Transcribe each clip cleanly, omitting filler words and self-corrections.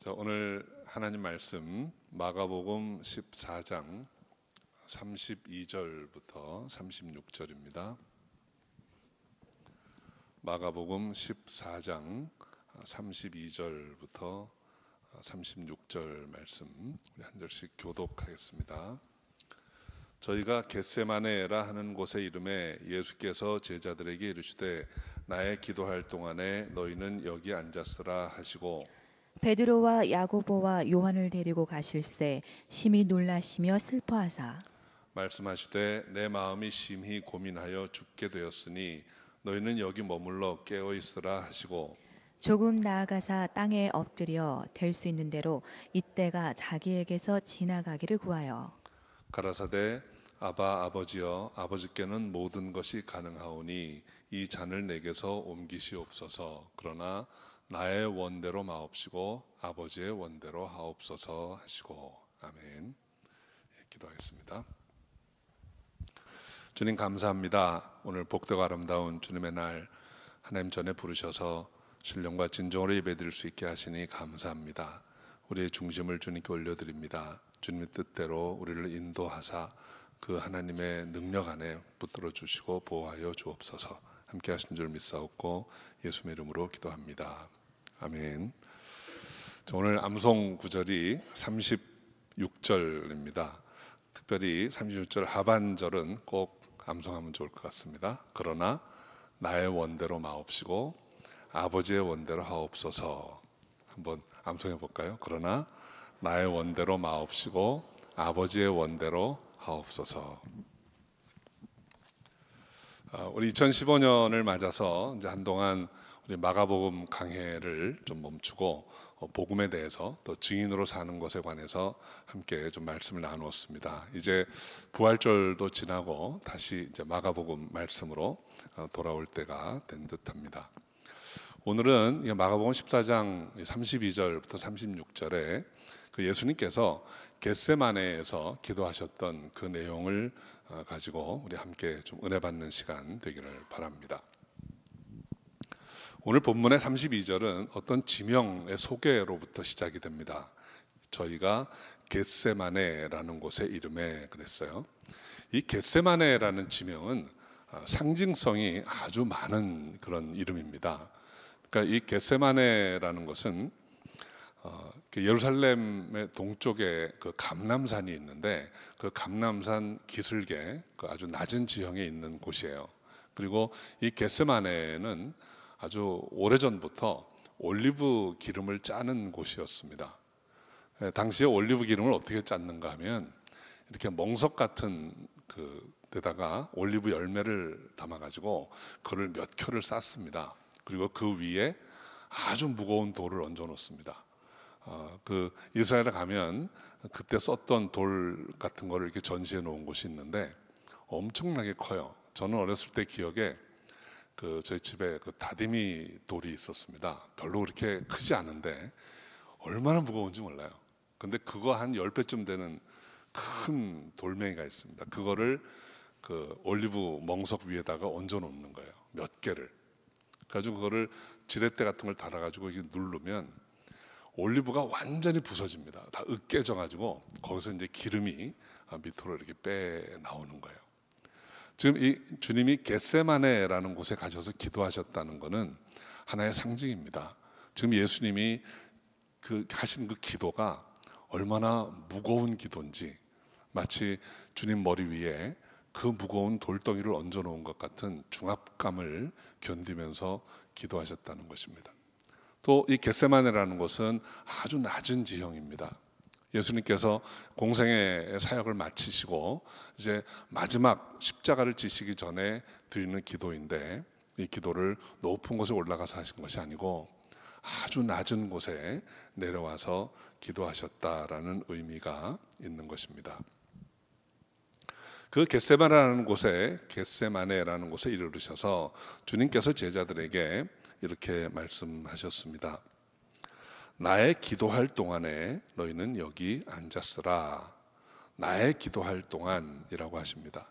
자, 오늘 하나님 말씀 마가복음 14장 32절부터 36절입니다. 마가복음 14장 32절부터 36절 말씀 우리 한 절씩 교독하겠습니다. 저희가 겟세마네라 하는 곳에 이름에 예수께서 제자들에게 이르시되 나의 기도할 동안에 너희는 여기 앉았으라 하시고 베드로와 야고보와 요한을 데리고 가실새 심히 놀라시며 슬퍼하사 말씀하시되 내 마음이 심히 고민하여 죽게 되었으니 너희는 여기 머물러 깨어 있으라 하시고 조금 나아가사 땅에 엎드려 될 수 있는 대로 이때가 자기에게서 지나가기를 구하여 가라사대 아바 아버지여 아버지께는 모든 것이 가능하오니 이 잔을 내게서 옮기시옵소서. 그러나 나의 원대로 마옵시고 아버지의 원대로 하옵소서 하시고 아멘. 기도하겠습니다. 주님 감사합니다. 오늘 복되고 아름다운 주님의 날 하나님 전에 부르셔서 신령과 진정으로 예배드릴 수 있게 하시니 감사합니다. 우리의 중심을 주님께 올려드립니다. 주님의 뜻대로 우리를 인도하사 그 하나님의 능력 안에 붙들어 주시고 보호하여 주옵소서. 함께 하신 줄 믿사옵고 예수의 이름으로 기도합니다. 아멘. 오늘 암송 구절이 36절입니다. 특별히 36절 하반절은 꼭 암송하면 좋을 것 같습니다. 그러나 나의 원대로 마옵시고 아버지의 원대로 하옵소서. 한번 암송해 볼까요? 그러나 나의 원대로 마옵시고 아버지의 원대로 하옵소서. 우리 2015년을 맞아서 이제 한동안 우리 마가복음 강해를 좀 멈추고 복음에 대해서 또 증인으로 사는 것에 관해서 함께 좀 말씀을 나누었습니다. 이제 부활절도 지나고 다시 이제 마가복음 말씀으로 돌아올 때가 된 듯합니다. 오늘은 마가복음 14장 32절부터 36절에 그 예수님께서 겟세마네에서 기도하셨던 그 내용을 가지고 우리 함께 좀 은혜 받는 시간 되기를 바랍니다. 오늘 본문의 32절은 어떤 지명의 소개로부터 시작이 됩니다. 저희가 겟세마네라는 곳의 이름에 그랬어요. 이 겟세마네라는 지명은 상징성이 아주 많은 그런 이름입니다. 그러니까 이 겟세마네라는 것은 예루살렘의 동쪽에 그 감람산이 있는데 그 감람산 기슭에 그 아주 낮은 지형에 있는 곳이에요. 그리고 이 겟세마네는 아주 오래전부터 올리브 기름을 짜는 곳이었습니다. 당시에 올리브 기름을 어떻게 짰는가 하면 이렇게 멍석 같은 그 데다가 올리브 열매를 담아가지고 그걸 몇 켜를 쌓습니다. 그리고 그 위에 아주 무거운 돌을 얹어 놓습니다. 그 이스라엘에 가면 그때 썼던 돌 같은 거를 이렇게 전시해 놓은 곳이 있는데 엄청나게 커요. 저는 어렸을 때 기억에 그 저희 집에 그 다디미 돌이 있었습니다. 별로 그렇게 크지 않은데 얼마나 무거운지 몰라요. 근데 그거 한 10배쯤 되는 큰 돌멩이가 있습니다. 그거를 그 올리브 멍석 위에다가 얹어 놓는 거예요. 몇 개를. 그래가지고 그거를 지렛대 같은 걸 달아가지고 이렇게 누르면 올리브가 완전히 부서집니다. 다 으깨져가지고 거기서 이제 기름이 밑으로 이렇게 빼 나오는 거예요. 지금 이 주님이 겟세마네라는 곳에 가셔서 기도하셨다는 것은 하나의 상징입니다. 지금 예수님이 하신 그 기도가 얼마나 무거운 기도인지 마치 주님 머리 위에 그 무거운 돌덩이를 얹어 놓은 것 같은 중압감을 견디면서 기도하셨다는 것입니다. 또 이 겟세마네라는 곳은 아주 낮은 지형입니다. 예수님께서 공생의 사역을 마치시고 이제 마지막 십자가를 지시기 전에 드리는 기도인데 이 기도를 높은 곳에 올라가서 하신 것이 아니고 아주 낮은 곳에 내려와서 기도하셨다라는 의미가 있는 것입니다. 그 겟세마네라는 곳에 이르르셔서 주님께서 제자들에게 이렇게 말씀하셨습니다. 나의 기도할 동안에 너희는 여기 앉았으라. 나의 기도할 동안이라고 하십니다.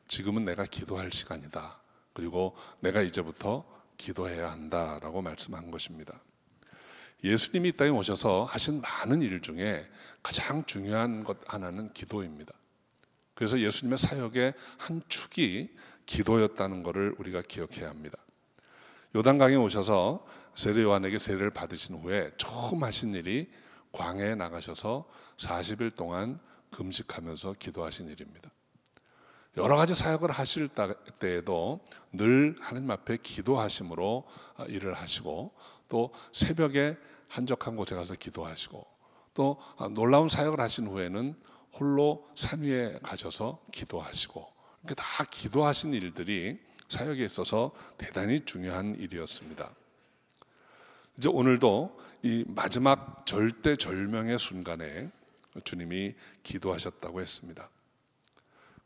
지금은 내가 기도할 시간이다. 그리고 내가 이제부터 기도해야 한다라고 말씀한 것입니다. 예수님이 이 땅에 오셔서 하신 많은 일 중에 가장 중요한 것 하나는 기도입니다. 그래서 예수님의 사역의 한 축이 기도였다는 것을 우리가 기억해야 합니다. 요단강에 오셔서 세례 요한에게 세례를 받으신 후에 처음 하신 일이 광야에 나가셔서 40일 동안 금식하면서 기도하신 일입니다. 여러 가지 사역을 하실 때에도 늘 하나님 앞에 기도하심으로 일을 하시고, 또 새벽에 한적한 곳에 가서 기도하시고, 또 놀라운 사역을 하신 후에는 홀로 산 위에 가셔서 기도하시고, 이렇게 다 기도하신 일들이 사역에 있어서 대단히 중요한 일이었습니다. 이제 오늘도 이 마지막 절대절명의 순간에 주님이 기도하셨다고 했습니다.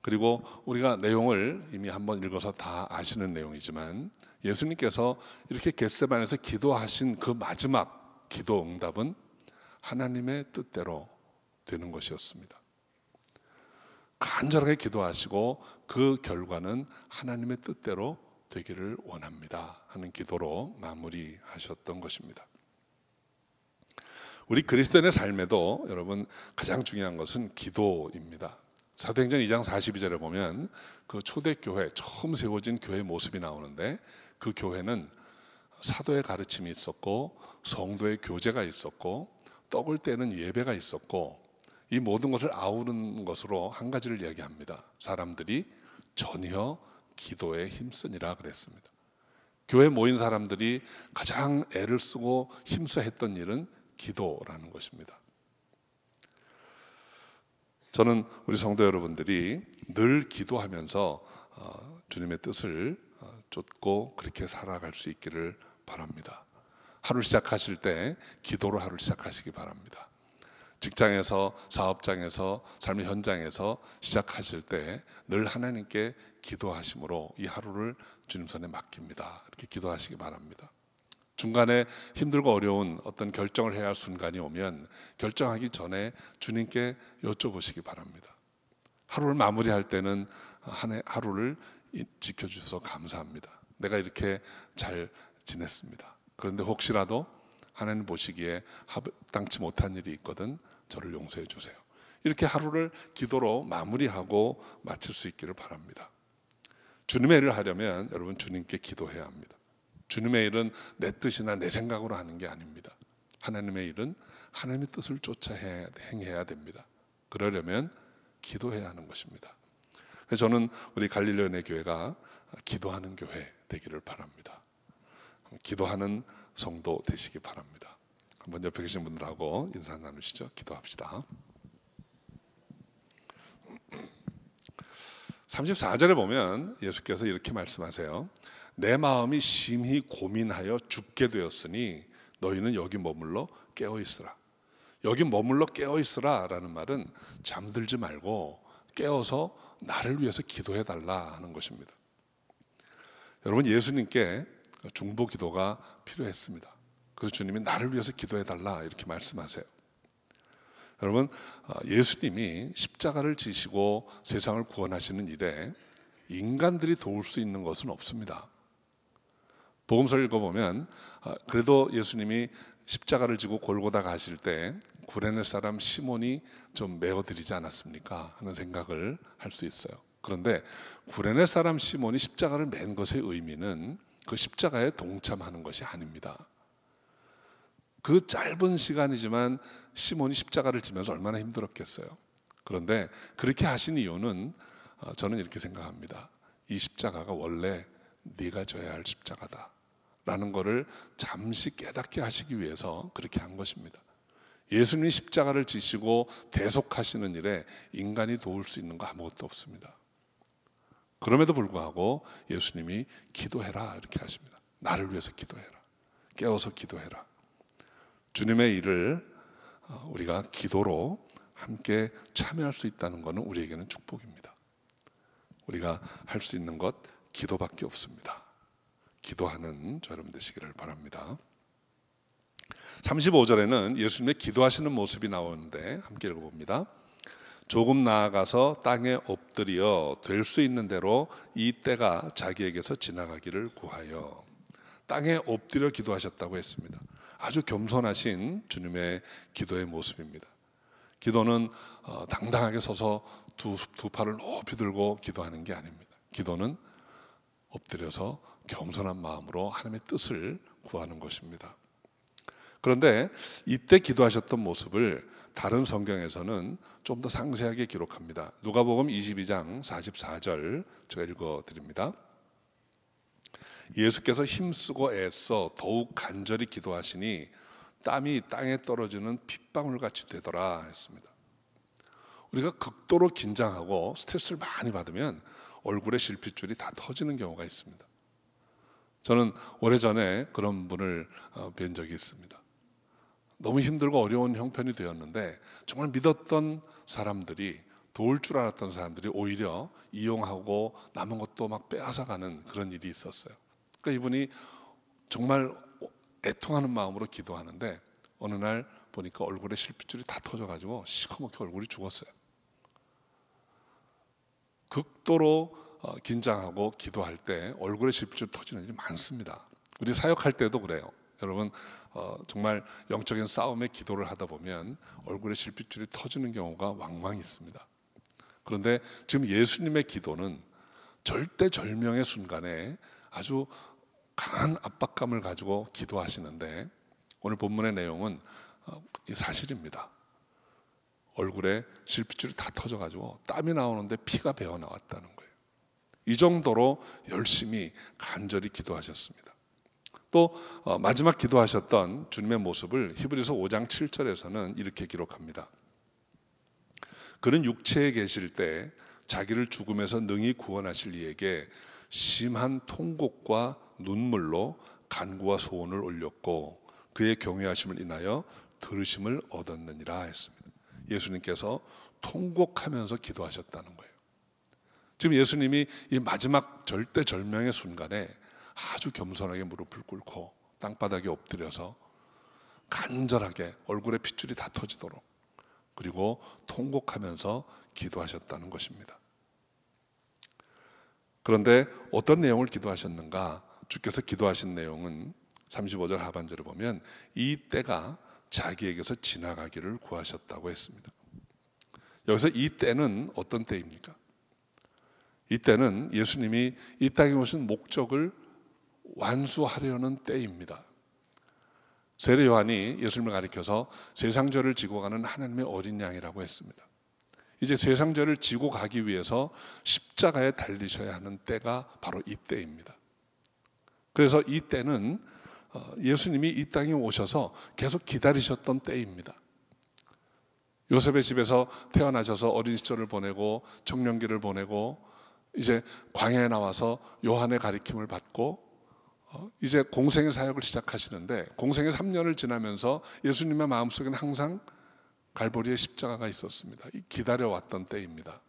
그리고 우리가 내용을 이미 한번 읽어서 다 아시는 내용이지만, 예수님께서 이렇게 겟세마네에서 기도하신 그 마지막 기도 응답은 하나님의 뜻대로 되는 것이었습니다. 간절하게 기도하시고 그 결과는 하나님의 뜻대로 되기를 원합니다 하는 기도로 마무리하셨던 것입니다. 우리 그리스도인의 삶에도 여러분 가장 중요한 것은 기도입니다. 사도행전 2장 42절에 보면 그 초대교회 처음 세워진 교회 모습이 나오는데, 그 교회는 사도의 가르침이 있었고 성도의 교제가 있었고 떡을 떼는 예배가 있었고, 이 모든 것을 아우르는 것으로 한 가지를 이야기합니다. 사람들이 전혀 기도에 힘쓰니라 그랬습니다. 교회에 모인 사람들이 가장 애를 쓰고 힘써 했던 일은 기도라는 것입니다. 저는 우리 성도 여러분들이 늘 기도하면서 주님의 뜻을 쫓고 그렇게 살아갈 수 있기를 바랍니다. 하루 시작하실 때 기도로 하루 시작하시기 바랍니다. 직장에서, 사업장에서, 삶의 현장에서 시작하실 때 늘 하나님께 기도하심으로 이 하루를 주님 손에 맡깁니다. 이렇게 기도하시기 바랍니다. 중간에 힘들고 어려운 어떤 결정을 해야 할 순간이 오면 결정하기 전에 주님께 여쭤보시기 바랍니다. 하루를 마무리할 때는 한 해 하루를 지켜주셔서 감사합니다. 내가 이렇게 잘 지냈습니다. 그런데 혹시라도 하나님 보시기에 합당치 못한 일이 있거든 저를 용서해 주세요. 이렇게 하루를 기도로 마무리하고 마칠 수 있기를 바랍니다. 주님의 일을 하려면 여러분 주님께 기도해야 합니다. 주님의 일은 내 뜻이나 내 생각으로 하는 게 아닙니다. 하나님의 일은 하나님의 뜻을 쫓아 행해야 됩니다. 그러려면 기도해야 하는 것입니다. 그래서 저는 우리 갈릴리 은혜 교회가 기도하는 교회 되기를 바랍니다. 기도하는 성도 되시기 바랍니다. 한번 옆에 계신 분들하고 인사 나누시죠. 기도합시다. 34절에 보면 예수께서 이렇게 말씀하세요. 내 마음이 심히 고민하여 죽게 되었으니 너희는 여기 머물러 깨어 있으라. 여기 머물러 깨어 있으라 라는 말은 잠들지 말고 깨어서 나를 위해서 기도해 달라 하는 것입니다. 여러분, 예수님께 중보 기도가 필요했습니다. 그래서 주님이 나를 위해서 기도해 달라 이렇게 말씀하세요. 여러분, 예수님이 십자가를 지시고 세상을 구원하시는 일에 인간들이 도울 수 있는 것은 없습니다. 복음서를 읽어보면 그래도 예수님이 십자가를 지고 골고다 가실 때 구레네 사람 시몬이 좀 메어드리지 않았습니까? 하는 생각을 할 수 있어요. 그런데 구레네 사람 시몬이 십자가를 맨 것의 의미는 그 십자가에 동참하는 것이 아닙니다. 그 짧은 시간이지만 시몬이 십자가를 지면서 얼마나 힘들었겠어요. 그런데 그렇게 하신 이유는 저는 이렇게 생각합니다. 이 십자가가 원래 네가 져야 할 십자가다 라는 것을 잠시 깨닫게 하시기 위해서 그렇게 한 것입니다. 예수님이 십자가를 지시고 대속하시는 일에 인간이 도울 수 있는 거 아무것도 없습니다. 그럼에도 불구하고 예수님이 기도해라 이렇게 하십니다. 나를 위해서 기도해라. 깨어서 기도해라. 주님의 일을 우리가 기도로 함께 참여할 수 있다는 것은 우리에게는 축복입니다. 우리가 할 수 있는 것 기도밖에 없습니다. 기도하는 저 여러분 되시기를 바랍니다. 35절에는 예수님의 기도하시는 모습이 나오는데 함께 읽어봅니다. 조금 나아가서 땅에 엎드려 될 수 있는 대로 이 때가 자기에게서 지나가기를 구하여. 땅에 엎드려 기도하셨다고 했습니다. 아주 겸손하신 주님의 기도의 모습입니다. 기도는 당당하게 서서 두 팔을 높이 들고 기도하는 게 아닙니다. 기도는 엎드려서 겸손한 마음으로 하나님의 뜻을 구하는 것입니다. 그런데 이때 기도하셨던 모습을 다른 성경에서는 좀 더 상세하게 기록합니다. 누가복음 22장 44절 제가 읽어드립니다. 예수께서 힘쓰고 애써 더욱 간절히 기도하시니 땀이 땅에 떨어지는 핏방울같이 되더라 했습니다. 우리가 극도로 긴장하고 스트레스를 많이 받으면 얼굴에 실핏줄이 다 터지는 경우가 있습니다. 저는 오래전에 그런 분을 뵌 적이 있습니다. 너무 힘들고 어려운 형편이 되었는데 정말 믿었던 사람들이, 도울 줄 알았던 사람들이 오히려 이용하고 남은 것도 막 빼앗아가는 그런 일이 있었어요. 그러니까 이분이 정말 애통하는 마음으로 기도하는데 어느 날 보니까 얼굴에 실핏줄이 다 터져가지고 시커멓게 얼굴이 죽었어요. 극도로 긴장하고 기도할 때 얼굴에 실핏줄 터지는 일이 많습니다. 우리 사역할 때도 그래요. 여러분 정말 영적인 싸움에 기도를 하다 보면 얼굴에 실핏줄이 터지는 경우가 왕왕 있습니다. 그런데 지금 예수님의 기도는 절대절명의 순간에 아주 강한 압박감을 가지고 기도하시는데 오늘 본문의 내용은 이 사실입니다. 얼굴에 실핏줄이 다 터져가지고 땀이 나오는데 피가 배어 나왔다는 거예요. 이 정도로 열심히 간절히 기도하셨습니다. 또 마지막 기도하셨던 주님의 모습을 히브리서 5장 7절에서는 이렇게 기록합니다. 그는 육체에 계실 때 자기를 죽음에서 능히 구원하실 이에게 심한 통곡과 눈물로 간구와 소원을 올렸고 그의 경외하심을 인하여 들으심을 얻었느니라 했습니다. 예수님께서 통곡하면서 기도하셨다는 거예요. 지금 예수님이 이 마지막 절대절명의 순간에 아주 겸손하게 무릎을 꿇고 땅바닥에 엎드려서 간절하게 얼굴에 핏줄이 다 터지도록 그리고 통곡하면서 기도하셨다는 것입니다. 그런데 어떤 내용을 기도하셨는가? 주께서 기도하신 내용은 35절 하반절을 보면 이 때가 자기에게서 지나가기를 구하셨다고 했습니다. 여기서 이 때는 어떤 때입니까? 이 때는 예수님이 이 땅에 오신 목적을 완수하려는 때입니다. 세례 요한이 예수님을 가리켜서 세상죄를 지고 가는 하나님의 어린 양이라고 했습니다. 이제 세상죄를 지고 가기 위해서 십자가에 달리셔야 하는 때가 바로 이 때입니다. 그래서 이 때는 예수님이 이 땅에 오셔서 계속 기다리셨던 때입니다. 요셉의 집에서 태어나셔서 어린 시절을 보내고 청년기를 보내고 이제 광야에 나와서 요한의 가리킴을 받고 이제 공생의 사역을 시작하시는데 공생의 3년을 지나면서 예수님의 마음속에는 항상 갈보리의 십자가가 있었습니다. 기다려왔던 때입니다.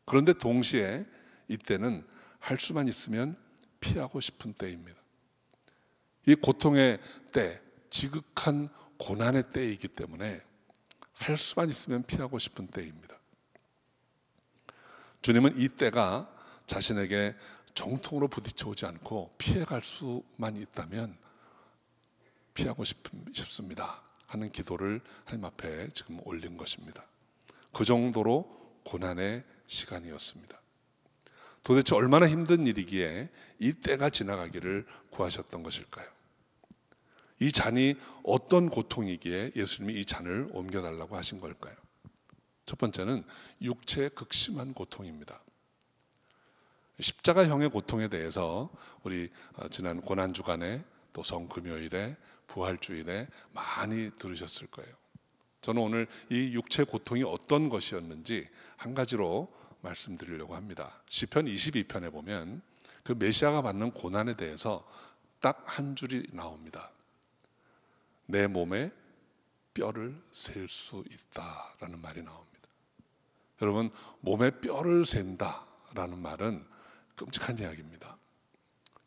그런데 동시에 이때는 할 수만 있으면 피하고 싶은 때입니다. 이 고통의 때, 지극한 고난의 때이기 때문에 할 수만 있으면 피하고 싶은 때입니다. 주님은 이 때가 자신에게 정통으로 부딪혀오지 않고 피해갈 수만 있다면 피하고 싶습니다 하는 기도를 하나님 앞에 지금 올린 것입니다. 그 정도로 고난의 시간이었습니다. 도대체 얼마나 힘든 일이기에 이 때가 지나가기를 구하셨던 것일까요? 이 잔이 어떤 고통이기에 예수님이 이 잔을 옮겨달라고 하신 걸까요? 첫 번째는 육체의 극심한 고통입니다. 십자가형의 고통에 대해서 우리 지난 고난주간에 또 성금요일에 부활주일에 많이 들으셨을 거예요. 저는 오늘 이 육체 고통이 어떤 것이었는지 한 가지로 말씀드리려고 합니다. 시편 22편에 보면 그 메시아가 받는 고난에 대해서 딱 한 줄이 나옵니다. 내 몸에 뼈를 셀 수 있다라는 말이 나옵니다. 여러분, 몸에 뼈를 센다라는 말은 끔찍한 이야기입니다.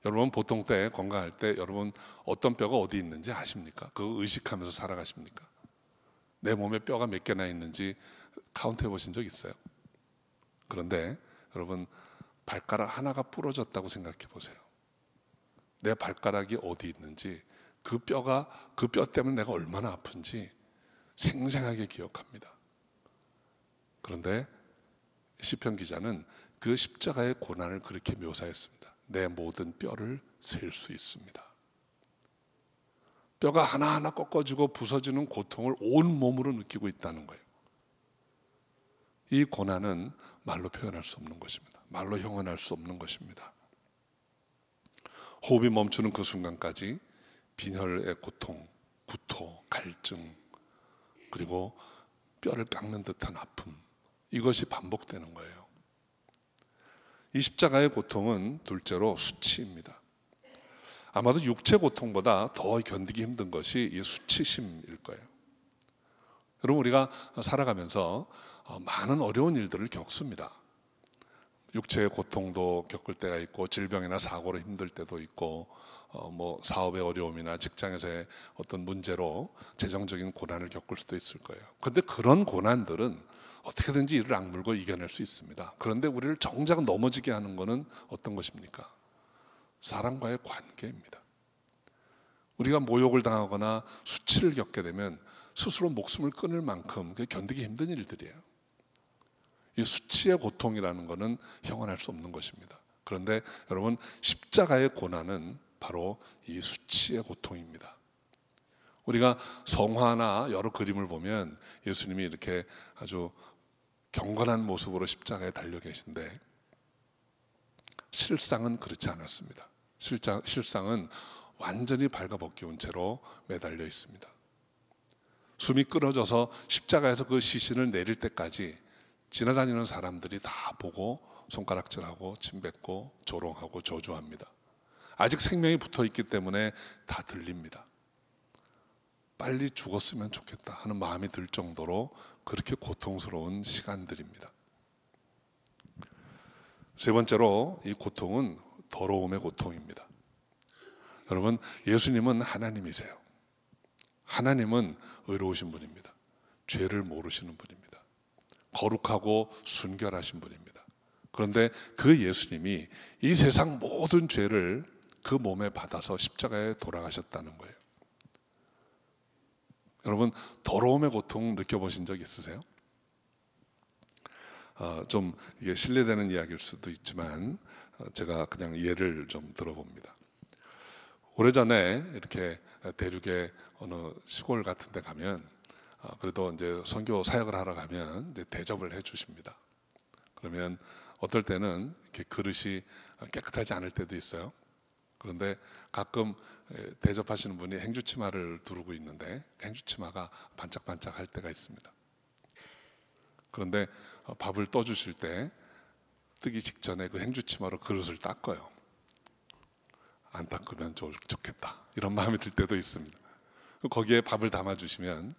여러분 보통 때 건강할 때 여러분 어떤 뼈가 어디 있는지 아십니까? 그거 의식하면서 살아가십니까? 내 몸에 뼈가 몇 개나 있는지 카운트 해보신 적 있어요? 그런데 여러분 발가락 하나가 부러졌다고 생각해 보세요. 내 발가락이 어디 있는지 그 뼈 때문에 내가 얼마나 아픈지 생생하게 기억합니다. 그런데 시편 기자는 그 십자가의 고난을 그렇게 묘사했습니다. 내 모든 뼈를 셀 수 있습니다. 뼈가 하나하나 꺾어지고 부서지는 고통을 온 몸으로 느끼고 있다는 거예요. 이 고난은 말로 표현할 수 없는 것입니다. 말로 형언할 수 없는 것입니다. 호흡이 멈추는 그 순간까지 빈혈의 고통, 구토, 갈증, 그리고 뼈를 깎는 듯한 아픔, 이것이 반복되는 거예요. 이 십자가의 고통은 둘째로 수치입니다. 아마도 육체 고통보다 더 견디기 힘든 것이 이 수치심일 거예요. 여러분, 우리가 살아가면서 많은 어려운 일들을 겪습니다. 육체의 고통도 겪을 때가 있고, 질병이나 사고로 힘들 때도 있고, 사업의 어려움이나 직장에서의 어떤 문제로 재정적인 고난을 겪을 수도 있을 거예요. 그런데 그런 고난들은 어떻게든지 이를 악물고 이겨낼 수 있습니다. 그런데 우리를 정작 넘어지게 하는 것은 어떤 것입니까? 사람과의 관계입니다. 우리가 모욕을 당하거나 수치를 겪게 되면 스스로 목숨을 끊을 만큼 견디기 힘든 일들이에요. 이 수치의 고통이라는 것은 형언할 수 없는 것입니다. 그런데 여러분, 십자가의 고난은 바로 이 수치의 고통입니다. 우리가 성화나 여러 그림을 보면 예수님이 이렇게 아주 경건한 모습으로 십자가에 달려 계신데, 실상은 그렇지 않았습니다. 실상은 완전히 발가벗겨온 채로 매달려 있습니다. 숨이 끊어져서 십자가에서 그 시신을 내릴 때까지 지나다니는 사람들이 다 보고 손가락질하고 침뱉고 조롱하고 저주합니다. 아직 생명이 붙어있기 때문에 다 들립니다. 빨리 죽었으면 좋겠다 하는 마음이 들 정도로 그렇게 고통스러운 시간들입니다. 세 번째로, 이 고통은 더러움의 고통입니다. 여러분, 예수님은 하나님이세요. 하나님은 의로우신 분입니다. 죄를 모르시는 분입니다. 거룩하고 순결하신 분입니다. 그런데 그 예수님이 이 세상 모든 죄를 그 몸에 받아서 십자가에 돌아가셨다는 거예요. 여러분, 더러움의 고통 느껴보신 적 있으세요? 좀 이게 신뢰되는 이야기일 수도 있지만 제가 그냥 예를 좀 들어봅니다. 오래전에 이렇게 대륙의 어느 시골 같은 데 가면 그래도 이제 선교 사역을 하러 가면 이제 대접을 해 주십니다. 그러면 어떨 때는 이렇게 그릇이 깨끗하지 않을 때도 있어요. 그런데 가끔 대접하시는 분이 행주치마를 두르고 있는데 행주치마가 반짝반짝 할 때가 있습니다. 그런데 밥을 떠주실 때 뜨기 직전에 그 행주치마로 그릇을 닦아요. 안 닦으면 좋겠다, 이런 마음이 들 때도 있습니다. 거기에 밥을 담아주시면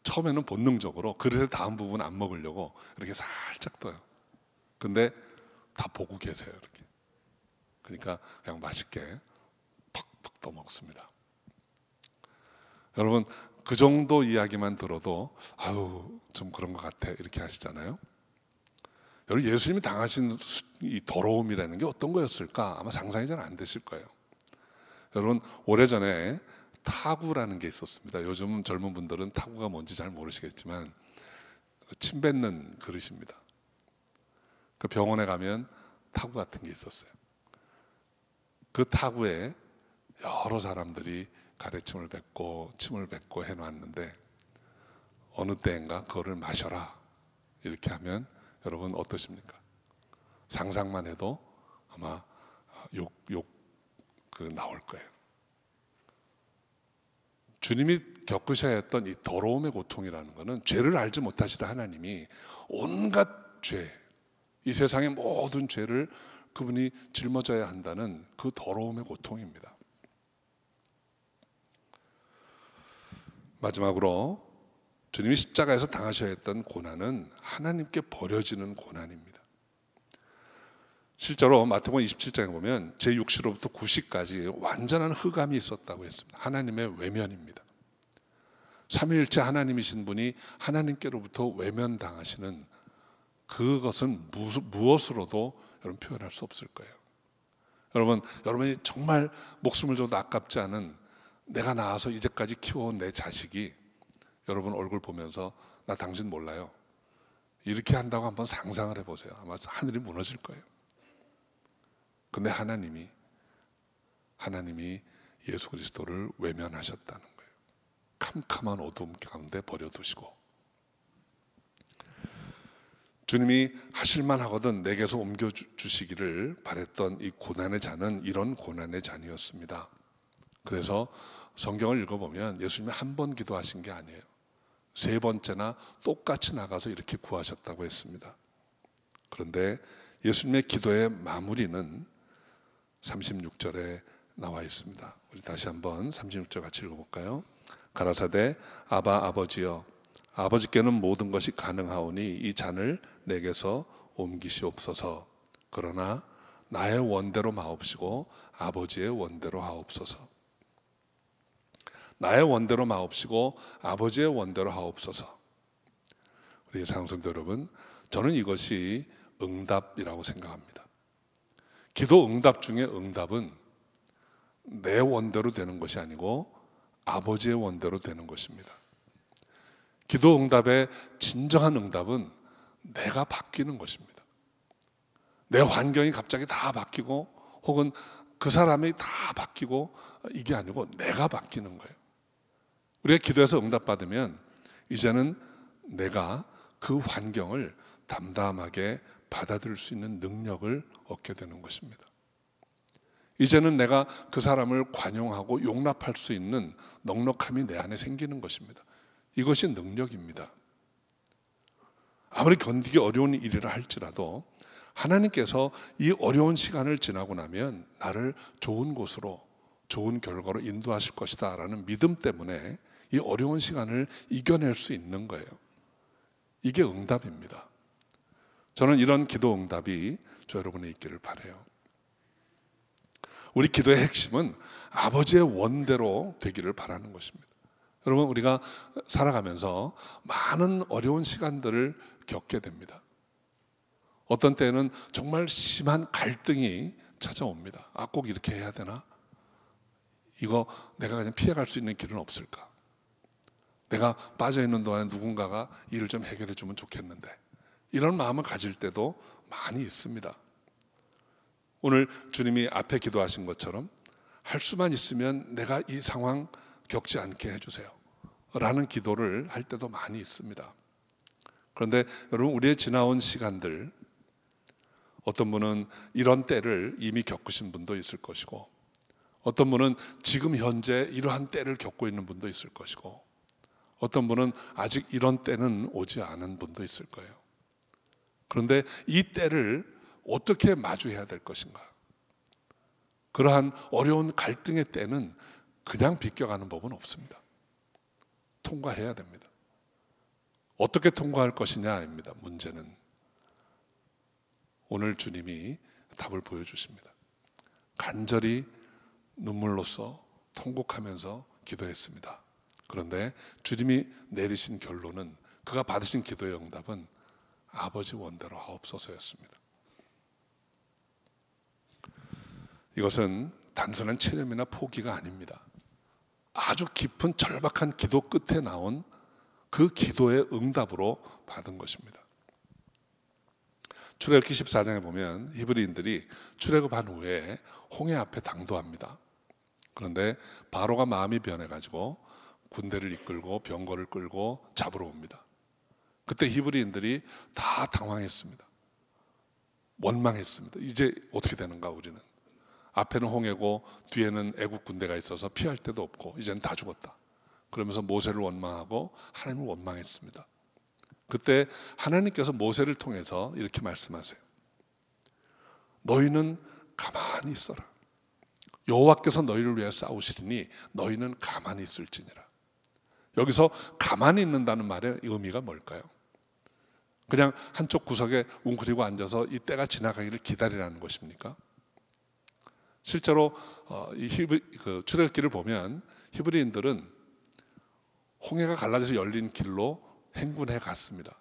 처음에는 본능적으로 그릇의 다음 부분 안 먹으려고 이렇게 살짝 떠요. 근데 다 보고 계세요, 이렇게. 그러니까 그냥 맛있게 퍽퍽 떠먹습니다. 여러분, 그 정도 이야기만 들어도 아유, 좀 그런 것 같아, 이렇게 하시잖아요. 여러분, 예수님이 당하신 이 더러움이라는 게 어떤 거였을까? 아마 상상이 잘 안 되실 거예요. 여러분, 오래전에 타구라는 게 있었습니다. 요즘 젊은 분들은 타구가 뭔지 잘 모르시겠지만 침 뱉는 그릇입니다. 그 병원에 가면 타구 같은 게 있었어요. 그 타구에 여러 사람들이 가래침을 뱉고 침을 뱉고 해놨는데 어느 때인가 그거를 마셔라 이렇게 하면 여러분 어떠십니까? 상상만 해도 아마 욕 나올 거예요. 주님이 겪으셔야 했던 이 더러움의 고통이라는 것은 죄를 알지 못하시는 하나님이 온갖 죄, 이 세상의 모든 죄를 그분이 짊어져야 한다는 그 더러움의 고통입니다. 마지막으로 주님이 십자가에서 당하셔야 했던 고난은 하나님께 버려지는 고난입니다. 실제로 마태복음 27장에 보면 제6시로부터 9시까지 완전한 흑암이 있었다고 했습니다. 하나님의 외면입니다. 삼위일체 하나님이신 분이 하나님께로부터 외면당하시는 그것은 무엇으로도 여러분 표현할 수 없을 거예요. 여러분이 정말 목숨을 줘도 아깝지 않은 내가 낳아서 이제까지 키워온 내 자식이 여러분 얼굴 보면서 나 당신 몰라요, 이렇게 한다고 한번 상상을 해보세요. 아마 하늘이 무너질 거예요. 근데 하나님이 예수 그리스도를 외면하셨다는 거예요. 캄캄한 어둠 가운데 버려두시고, 주님이 하실만 하거든 내게서 옮겨주시기를 바랬던 이 고난의 잔은 이런 고난의 잔이었습니다. 그래서 성경을 읽어보면 예수님이 한 번 기도하신 게 아니에요. 3번째나 똑같이 나가서 이렇게 구하셨다고 했습니다. 그런데 예수님의 기도의 마무리는 36절에 나와 있습니다. 우리 다시 한번 36절 같이 읽어볼까요? 가라사대 아바 아버지여, 아버지께는 모든 것이 가능하오니 이 잔을 내게서 옮기시옵소서. 그러나 나의 원대로 마옵시고 아버지의 원대로 하옵소서. 나의 원대로 마옵시고 아버지의 원대로 하옵소서. 우리 사랑성도 여러분, 저는 이것이 응답이라고 생각합니다. 기도 응답 중에 응답은 내 원대로 되는 것이 아니고 아버지의 원대로 되는 것입니다. 기도 응답의 진정한 응답은 내가 바뀌는 것입니다. 내 환경이 갑자기 다 바뀌고 혹은 그 사람이 다 바뀌고, 이게 아니고 내가 바뀌는 거예요. 우리가 기도해서 응답받으면 이제는 내가 그 환경을 담담하게 받아들일 수 있는 능력을 얻게 되는 것입니다. 이제는 내가 그 사람을 관용하고 용납할 수 있는 넉넉함이 내 안에 생기는 것입니다. 이것이 능력입니다. 아무리 견디기 어려운 일이라 할지라도 하나님께서 이 어려운 시간을 지나고 나면 나를 좋은 곳으로, 좋은 결과로 인도하실 것이다 라는 믿음 때문에 이 어려운 시간을 이겨낼 수 있는 거예요. 이게 응답입니다. 저는 이런 기도 응답이 저 여러분에 있기를 바라요. 우리 기도의 핵심은 아버지의 원대로 되기를 바라는 것입니다. 여러분, 우리가 살아가면서 많은 어려운 시간들을 겪게 됩니다. 어떤 때는 정말 심한 갈등이 찾아옵니다. 아, 꼭 이렇게 해야 되나? 이거 내가 그냥 피해갈 수 있는 길은 없을까? 내가 빠져있는 동안에 누군가가 일을 좀 해결해 주면 좋겠는데, 이런 마음을 가질 때도 많이 있습니다. 오늘 주님이 앞에 기도하신 것처럼 할 수만 있으면 내가 이 상황 겪지 않게 해주세요 라는 기도를 할 때도 많이 있습니다. 그런데 여러분, 우리의 지나온 시간들, 어떤 분은 이런 때를 이미 겪으신 분도 있을 것이고, 어떤 분은 지금 현재 이러한 때를 겪고 있는 분도 있을 것이고, 어떤 분은 아직 이런 때는 오지 않은 분도 있을 거예요. 그런데 이 때를 어떻게 마주해야 될 것인가? 그러한 어려운 갈등의 때는 그냥 비껴가는 법은 없습니다. 통과해야 됩니다. 어떻게 통과할 것이냐입니다. 문제는 오늘 주님이 답을 보여주십니다. 간절히 눈물로써 통곡하면서 기도했습니다. 그런데 주님이 내리신 결론은, 그가 받으신 기도의 응답은 아버지 원대로 하옵소서였습니다. 이것은 단순한 체념이나 포기가 아닙니다. 아주 깊은 절박한 기도 끝에 나온 그 기도의 응답으로 받은 것입니다. 출애굽기 14장에 보면 히브리인들이 출애굽한 후에 홍해 앞에 당도합니다. 그런데 바로가 마음이 변해가지고 군대를 이끌고 병거를 끌고 잡으러 옵니다. 그때 히브리인들이 다 당황했습니다. 원망했습니다. 이제 어떻게 되는가 우리는. 앞에는 홍해고 뒤에는 애국 군대가 있어서 피할 데도 없고 이제는 다 죽었다. 그러면서 모세를 원망하고 하나님을 원망했습니다. 그때 하나님께서 모세를 통해서 이렇게 말씀하세요. 너희는 가만히 있어라. 여호와께서 너희를 위하여 싸우시리니 너희는 가만히 있을지니라. 여기서 가만히 있는다는 말의 의미가 뭘까요? 그냥 한쪽 구석에 웅크리고 앉아서 이 때가 지나가기를 기다리라는 것입니까? 실제로 이 출애굽기를 보면 히브리인들은 홍해가 갈라져서 열린 길로 행군해 갔습니다.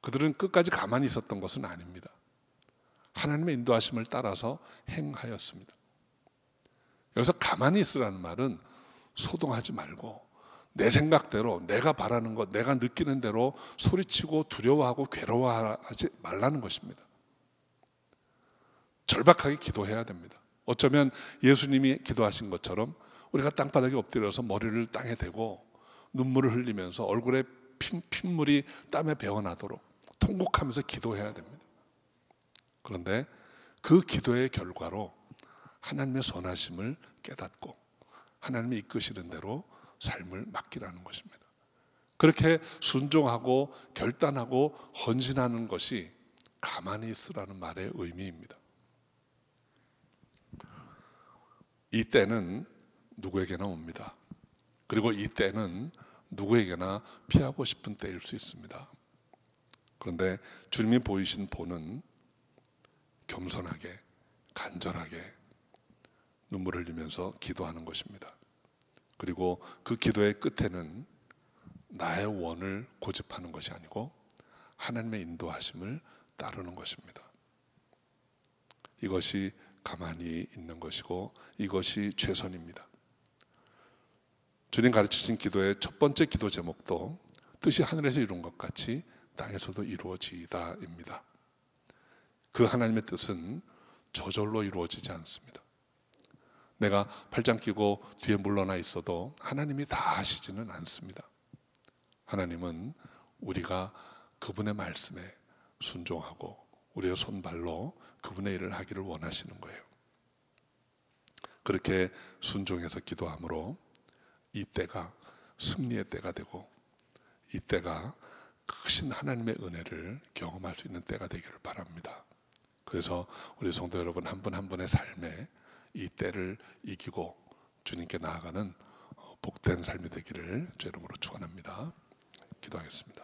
그들은 끝까지 가만히 있었던 것은 아닙니다. 하나님의 인도하심을 따라서 행하였습니다. 여기서 가만히 있으라는 말은 소동하지 말고 내 생각대로, 내가 바라는 것, 내가 느끼는 대로 소리치고 두려워하고 괴로워하지 말라는 것입니다. 절박하게 기도해야 됩니다. 어쩌면 예수님이 기도하신 것처럼 우리가 땅바닥에 엎드려서 머리를 땅에 대고 눈물을 흘리면서 얼굴에 핏물이 땀에 배어나도록 통곡하면서 기도해야 됩니다. 그런데 그 기도의 결과로 하나님의 선하심을 깨닫고 하나님이 이끄시는 대로 삶을 맡기라는 것입니다. 그렇게 순종하고 결단하고 헌신하는 것이 가만히 있으라는 말의 의미입니다. 이 때는 누구에게나 옵니다. 그리고 이 때는 누구에게나 피하고 싶은 때일 수 있습니다. 그런데 주님이 보이신 본은 겸손하게, 간절하게 눈물을 흘리면서 기도하는 것입니다. 그리고 그 기도의 끝에는 나의 원을 고집하는 것이 아니고 하나님의 인도하심을 따르는 것입니다. 이것이 가만히 있는 것이고 이것이 최선입니다. 주님 가르치신 기도의 첫 번째 기도 제목도 뜻이 하늘에서 이룬 것 같이 땅에서도 이루어지이다입니다. 그 하나님의 뜻은 저절로 이루어지지 않습니다. 내가 팔짱 끼고 뒤에 물러나 있어도 하나님이 다 하시지는 않습니다. 하나님은 우리가 그분의 말씀에 순종하고 우리의 손발로 그분의 일을 하기를 원하시는 거예요. 그렇게 순종해서 기도함으로 이 때가 승리의 때가 되고 이 때가 크신 하나님의 은혜를 경험할 수 있는 때가 되기를 바랍니다. 그래서 우리 성도 여러분 한 분 한 분의 삶에 이 때를 이기고 주님께 나아가는 복된 삶이 되기를 주 이름으로 축원합니다. 기도하겠습니다.